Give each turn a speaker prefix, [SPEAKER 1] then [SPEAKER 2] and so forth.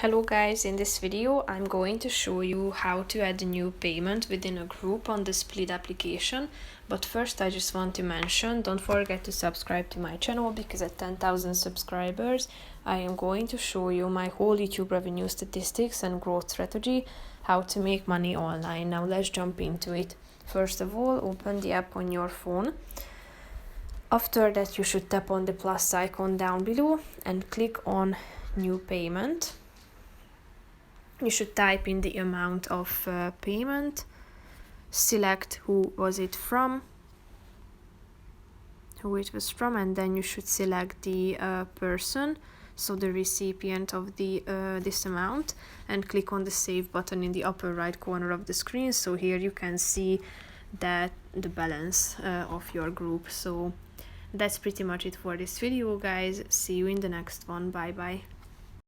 [SPEAKER 1] Hello guys, in this video I'm going to show you how to add a new payment within a group on the Splid application. But first I just want to mention, don't forget to subscribe to my channel because at 10,000 subscribers I am going to show you my whole YouTube revenue statistics and growth strategy, how to make money online. Now let's jump into it. First of all, open the app on your phone. After that you should tap on the plus icon down below and click on new payment. You should type in the amount of payment, select who it was from, and then you should select the person, so the recipient of the this amount, and click on the save button in the upper right corner of the screen. So here you can see that the balance of your group. So that's pretty much it for this video, guys. See you in the next one. Bye bye.